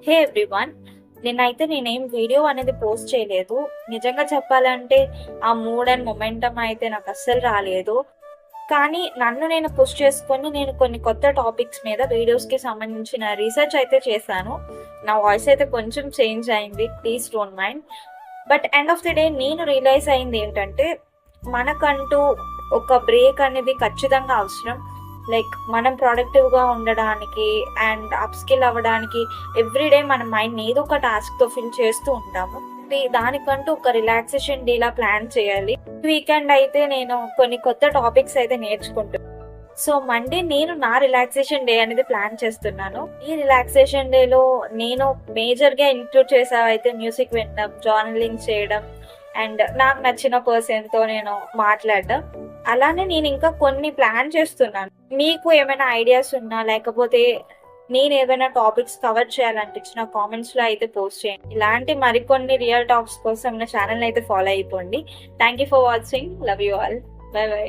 హే everyone, నేనేం video అనేది post చేయలేదు. నిజంగా చెప్పాలంటే ఆ మూడ్ అండ్ మొమెంటమ్ అయితే నాకు అస్సలు రాలేదు. కానీ నన్ను నేను పుష్ చేసుకొని నేను కొన్ని కొత్త టాపిక్స్ మీద వీడియోస్‌కి సంబంధించిన రీసెర్చ్ అయితే చేశాను. నా వాయిస్ అయితే కొంచెం చేంజ్ అయింది. Please don't mind. But end of the day నేను రియలైజ్ అయింది ఏంటంటే, మనకంటూ ఒక బ్రేక్ అనేది ఖచ్చితంగా అవసరం. లైక్ మనం ప్రొడక్టివ్‌గా ఉండడానికి అండ్ అప్‌స్కిల్ అవ్వడానికి ఎవ్రీడే మన మైండ్‌ని ఏదో ఒక టాస్క్‌తో ఫిల్ చేస్తూ ఉంటాము. దానికంటూ ఒక రిలాక్సేషన్ డేలా ప్లాన్ చేయాలి. వీకెండ్ అయితే నేను కొన్ని కొత్త టాపిక్స్ అయితే నేర్చుకుంటున్నాను. సో మండే నేను నా రిలాక్సేషన్ డే అనేది ప్లాన్ చేస్తున్నాను. ఈ రిలాక్సేషన్ డేలో నేను మేజర్‌గా ఇంక్లూడ్ చేసేవైతే మ్యూజిక్ వినడం, జర్నలింగ్ చేయడం అండ్ నాకు నచ్చిన పర్సన్‌తో నేను మాట్లాడడం. అలానే నేను ఇంకా కొన్ని ప్లాన్ చేస్తున్నాను. మీకు ఏమైనా ఐడియాస్ ఉన్నా లేకపోతే నేనేమైనా టాపిక్స్ కవర్ చేయాలనిపించిన కామెంట్స్‌లో అయితే పోస్ట్ చేయండి. ఇలాంటి మరికొన్ని రియల్ టాక్స్ కోసం నా ఛానెల్‌ని అయితే ఫాలో అయిపోండి. Thank you for watching. Love you all. By by.